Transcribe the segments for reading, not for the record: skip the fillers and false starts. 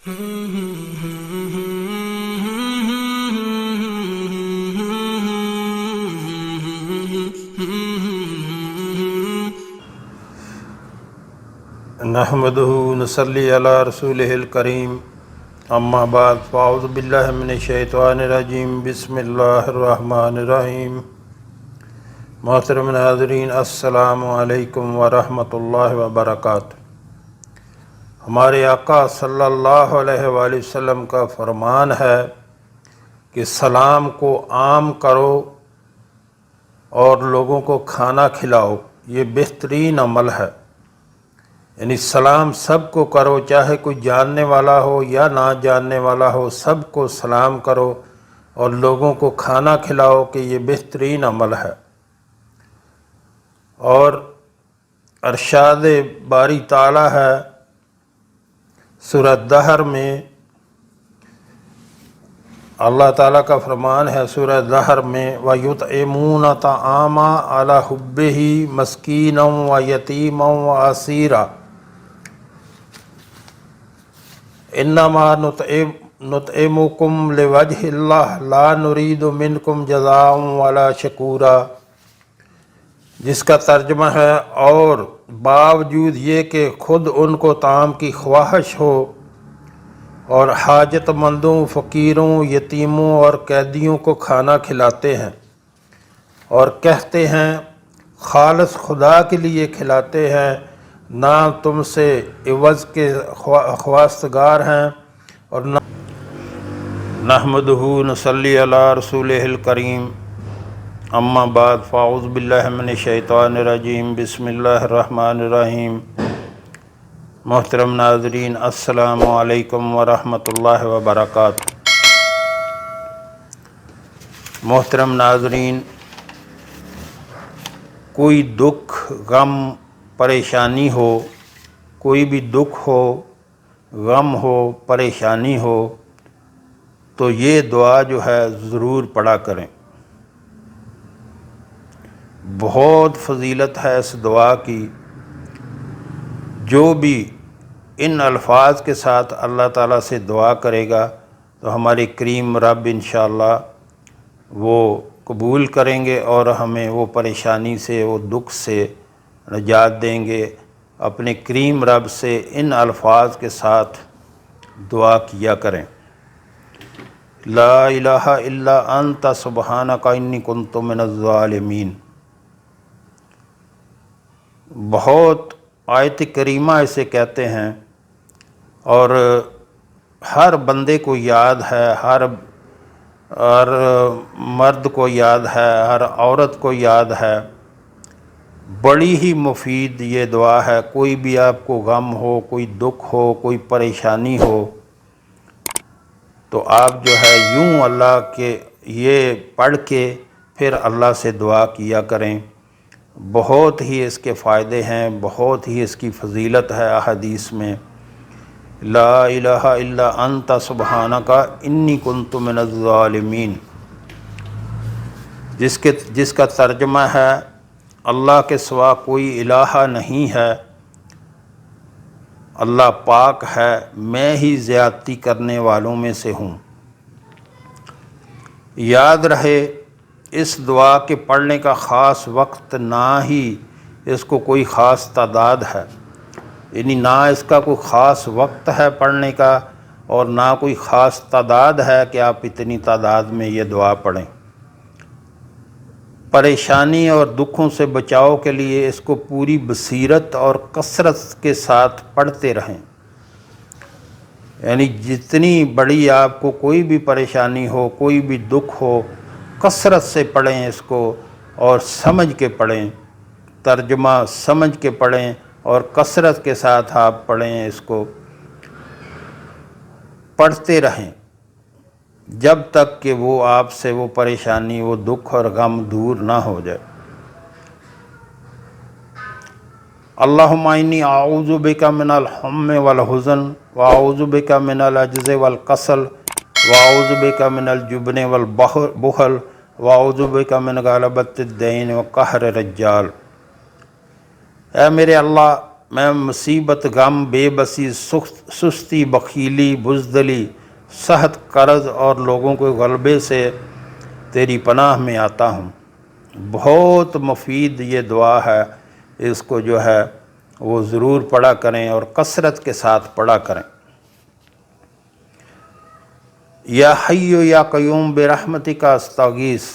نحمده نصلی علی رسولہ الکریم اما بعد فاعوذ باللہ من الشیطان الرجیم بسم اللہ الرحمن الرحیم۔ محترم ناظرین، السلام علیکم ورحمۃ اللہ وبرکاتہ۔ ہمارے آقا صلی اللہ علیہ وآلہ وسلم کا فرمان ہے کہ سلام کو عام کرو اور لوگوں کو کھانا کھلاؤ، یہ بہترین عمل ہے۔ یعنی سلام سب کو کرو، چاہے کوئی جاننے والا ہو یا نہ جاننے والا ہو، سب کو سلام کرو اور لوگوں کو کھانا کھلاؤ، کہ یہ بہترین عمل ہے۔ اور ارشاد باری تعالی ہے سورہ دہر میں، اللہ تعالیٰ کا فرمان ہے سورہ دہر میں، وَيُطْعِمُونَ الطَّعَامَ عَلَىٰ حُبِّهِ مِسْكِينًا وَيَتِيمًا وَأَسِيرًا انما نطعمکم لوجہ اللہ لا نرید منکم جزاء ولا شکورا، جس کا ترجمہ ہے، اور باوجود یہ کہ خود ان کو طعام کی خواہش ہو اور حاجت مندوں، فقیروں، یتیموں اور قیدیوں کو کھانا کھلاتے ہیں، اور کہتے ہیں خالص خدا کے لیے کھلاتے ہیں، نہ تم سے عوض کے خواستگار ہیں، اور نہ نحمدہ نصلی علی رسولہ الکریم اما بعد فاعوذ باللہ من الشیطان الرجیم بسم اللہ الرحمن الرحیم۔ محترم ناظرین، السلام علیکم ورحمۃ اللہ وبرکاتہ۔ محترم ناظرین، کوئی دکھ، غم، پریشانی ہو، کوئی بھی دکھ ہو، غم ہو، پریشانی ہو، تو یہ دعا جو ہے ضرور پڑھا کریں۔ بہت فضیلت ہے اس دعا کی۔ جو بھی ان الفاظ کے ساتھ اللہ تعالیٰ سے دعا کرے گا تو ہمارے کریم رب انشاءاللہ وہ قبول کریں گے اور ہمیں وہ پریشانی سے، وہ دکھ سے نجات دیں گے۔ اپنے کریم رب سے ان الفاظ کے ساتھ دعا کیا کریں، لا الہ الا انت سبحانک انی کنت من الظالمین۔ بہت آیت کریمہ اسے کہتے ہیں، اور ہر بندے کو یاد ہے، ہر مرد کو یاد ہے، ہر عورت کو یاد ہے۔ بڑی ہی مفید یہ دعا ہے۔ کوئی بھی آپ کو غم ہو، کوئی دکھ ہو، کوئی پریشانی ہو، تو آپ جو ہے یوں اللہ کے یہ پڑھ کے پھر اللہ سے دعا کیا کریں۔ بہت ہی اس کے فائدے ہیں، بہت ہی اس کی فضیلت ہے احادیث میں، لا الہ الا انت سبحانک انی کنت من الظالمین، جس کا ترجمہ ہے، اللہ کے سوا کوئی الہ نہیں ہے، اللہ پاک ہے، میں ہی زیادتی کرنے والوں میں سے ہوں۔ یاد رہے، اس دعا کے پڑھنے کا خاص وقت نہ ہی اس کو کوئی خاص تعداد ہے، یعنی نہ اس کا کوئی خاص وقت ہے پڑھنے کا، اور نہ کوئی خاص تعداد ہے کہ آپ اتنی تعداد میں یہ دعا پڑھیں۔ پریشانی اور دکھوں سے بچاؤ کے لیے اس کو پوری بصیرت اور کثرت کے ساتھ پڑھتے رہیں، یعنی جتنی بڑی آپ کو کوئی بھی پریشانی ہو، کوئی بھی دکھ ہو، کثرت سے پڑھیں اس کو، اور سمجھ کے پڑھیں، ترجمہ سمجھ کے پڑھیں، اور کثرت کے ساتھ آپ پڑھیں اس کو، پڑھتے رہیں جب تک کہ وہ آپ سے وہ پریشانی، وہ دکھ اور غم دور نہ ہو جائے۔ اللہم انی اعوذ بک من الہم والحزن، واعوذ بک من العجز والکسل، واعوذ بک من الجبن والبخل، واعوذ بک من غلبۃ الدین وقہر الرجال۔ اے میرے اللہ، میں مصیبت، غم، بے بسی، سستی، بخیلی، بزدلی، سخت قرض اور لوگوں کے غلبے سے تیری پناہ میں آتا ہوں۔ بہت مفید یہ دعا ہے، اس کو جو ہے وہ ضرور پڑھا کریں اور کثرت کے ساتھ پڑھا کریں۔ یا حی یا قیوم برحمتک استغیث،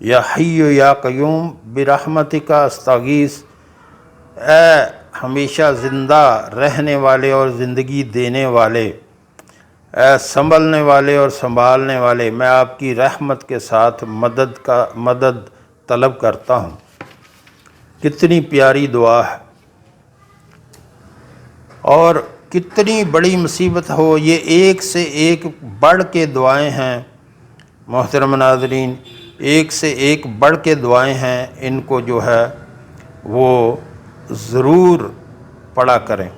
یا حی یا قیوم برحمتک استغیث، اے ہمیشہ زندہ رہنے والے اور زندگی دینے والے، اے سنبھلنے والے اور سنبھالنے والے، میں آپ کی رحمت کے ساتھ مدد طلب کرتا ہوں۔ کتنی پیاری دعا ہے، اور کتنی بڑی مصیبت ہو، یہ ایک سے ایک بڑھ کے دعائیں ہیں محترم ناظرین، ایک سے ایک بڑھ کے دعائیں ہیں، ان کو جو ہے وہ ضرور پڑھا کریں۔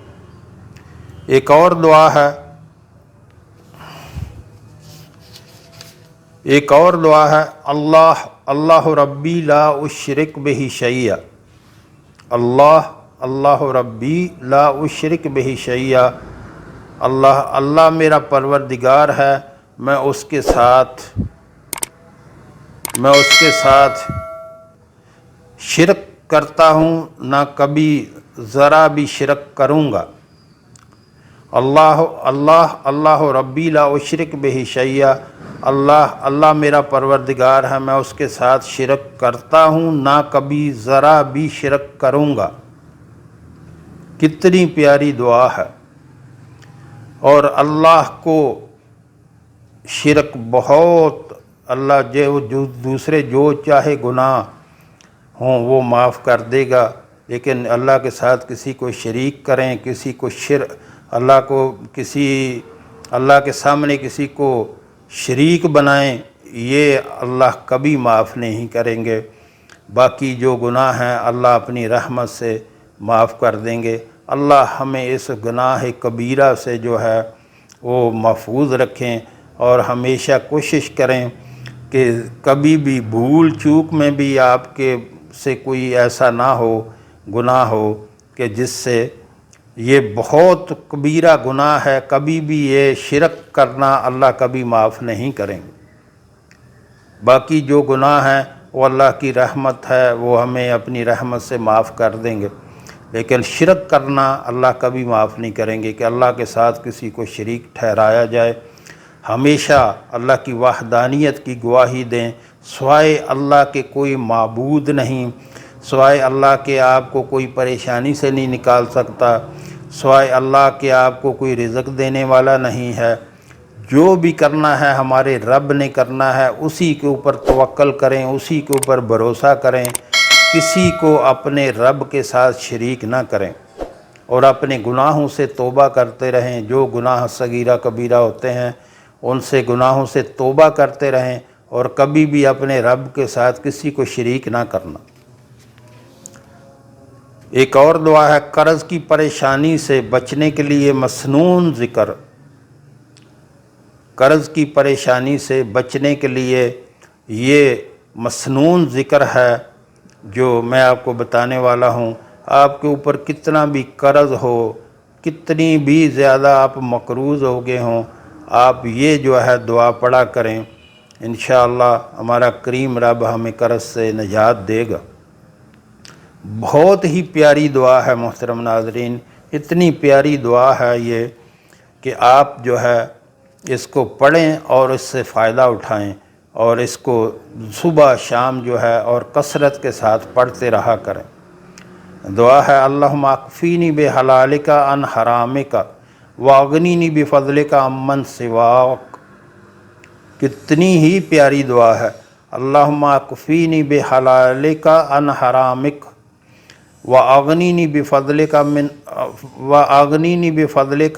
ایک اور دعا ہے، اللہ ربی لا اشرک بہ شیئا، اللہ ربی لا اشرک بہ شیئا، اللہ میرا پروردگار ہے، میں اس کے ساتھ شرک کرتا ہوں، نہ کبھی ذرا بھی شرک کروں گا۔ اللہ ربی لا اشرک بہ شیئا، اللہ میرا پروردگار ہے، میں اس کے ساتھ شرک کرتا ہوں، نہ کبھی ذرا بھی شرک کروں گا۔ کتنی پیاری دعا ہے، اور اللہ کو شرک بہت، اللہ جو دوسرے جو چاہے گناہ ہوں وہ معاف کر دے گا، لیکن اللہ کے ساتھ کسی کو شریک کریں، کسی کو اللہ کے سامنے کسی کو شریک بنائیں، یہ اللہ کبھی معاف نہیں کریں گے۔ باقی جو گناہ ہیں اللہ اپنی رحمت سے معاف کر دیں گے۔ اللہ ہمیں اس گناہ کبیرہ سے جو ہے وہ محفوظ رکھیں، اور ہمیشہ کوشش کریں کہ کبھی بھی بھول چوک میں بھی آپ کے سے کوئی ایسا نہ ہو، گناہ ہو کہ جس سے یہ بہت کبیرہ گناہ ہے، کبھی بھی یہ شرک کرنا اللہ کبھی معاف نہیں کریں گے۔ باقی جو گناہ ہیں وہ اللہ کی رحمت ہے، وہ ہمیں اپنی رحمت سے معاف کر دیں گے، لیکن شرک کرنا اللہ کبھی معاف نہیں کریں گے کہ اللہ کے ساتھ کسی کو شریک ٹھہرایا جائے۔ ہمیشہ اللہ کی وحدانیت کی گواہی دیں، سوائے اللہ کے کوئی معبود نہیں، سوائے اللہ کے آپ کو کوئی پریشانی سے نہیں نکال سکتا، سوائے اللہ کے آپ کو کوئی رزق دینے والا نہیں ہے۔ جو بھی کرنا ہے ہمارے رب نے کرنا ہے، اسی کے اوپر توکل کریں، اسی کے اوپر بھروسہ کریں، کسی کو اپنے رب کے ساتھ شریک نہ کریں، اور اپنے گناہوں سے توبہ کرتے رہیں۔ جو گناہ صغیرہ کبیرہ ہوتے ہیں ان سے گناہوں سے توبہ کرتے رہیں، اور کبھی بھی اپنے رب کے ساتھ کسی کو شریک نہ کرنا۔ ایک اور دعا ہے، قرض کی پریشانی سے بچنے کے لیے مسنون ذکر، قرض کی پریشانی سے بچنے کے لیے یہ مسنون ذکر ہے جو میں آپ کو بتانے والا ہوں۔ آپ کے اوپر کتنا بھی قرض ہو، کتنی بھی زیادہ آپ مقروض ہو گئے ہوں، آپ یہ جو ہے دعا پڑھا کریں، انشاءاللہ ہمارا کریم رب ہمیں قرض سے نجات دے گا۔ بہت ہی پیاری دعا ہے محترم ناظرین، اتنی پیاری دعا ہے یہ کہ آپ جو ہے اس کو پڑھیں اور اس سے فائدہ اٹھائیں، اور اس کو صبح شام جو ہے اور کثرت کے ساتھ پڑھتے رہا کریں۔ دعا ہے، اللہم اکفینی بحلالک عن حرامک واغنینی بفضلک عمن سواک۔ کتنی ہی پیاری دعا ہے، اللہم اکفینی بحلالک عن حرامک واغنینی بفضلک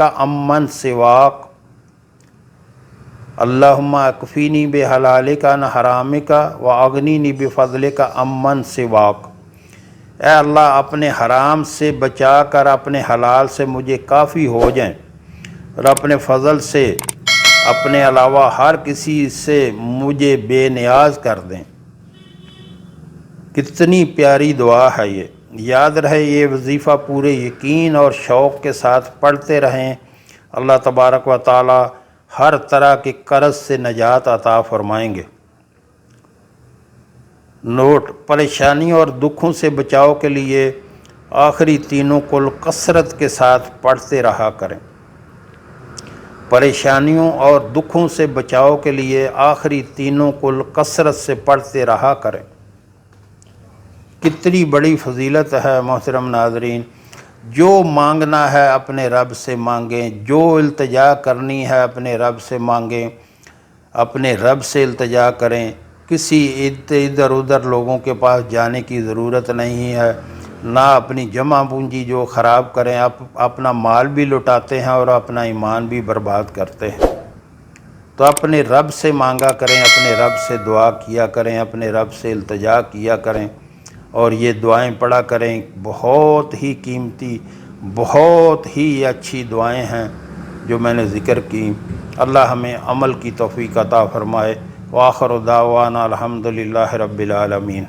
عمن سواک، اللہم اکفینی بحلالک عن حرامک واغنینی بفضلک عمن سواک۔ اے اللہ، اپنے حرام سے بچا کر اپنے حلال سے مجھے کافی ہو جائیں، اور اپنے فضل سے اپنے علاوہ ہر کسی سے مجھے بے نیاز کر دیں۔ کتنی پیاری دعا ہے یہ۔ یاد رہے یہ وظیفہ پورے یقین اور شوق کے ساتھ پڑھتے رہیں، اللہ تبارک و تعالی ہر طرح کے قرض سے نجات عطا فرمائیں گے۔ نوٹ: پریشانیوں اور دکھوں سے بچاؤ کے لیے آخری تینوں کل کثرت کے ساتھ پڑھتے رہا کریں۔ پریشانیوں اور دکھوں سے بچاؤ کے لیے آخری تینوں کل کثرت سے پڑھتے رہا کریں۔ کتنی بڑی فضیلت ہے محترم ناظرین! جو مانگنا ہے اپنے رب سے مانگیں، جو التجا کرنی ہے اپنے رب سے مانگیں، اپنے رب سے التجا کریں۔ کسی ادھر ادھر لوگوں کے پاس جانے کی ضرورت نہیں ہے، نہ اپنی جمع پونجی جو خراب کریں، اپنا مال بھی لٹاتے ہیں اور اپنا ایمان بھی برباد کرتے ہیں۔ تو اپنے رب سے مانگا کریں، اپنے رب سے دعا کیا کریں، اپنے رب سے التجا کیا کریں، اور یہ دعائیں پڑھا کریں۔ بہت ہی قیمتی، بہت ہی اچھی دعائیں ہیں جو میں نے ذکر کی۔ اللہ ہمیں عمل کی توفیق عطا فرمائے۔ وآخر دعوانا الحمدللہ رب العالمین۔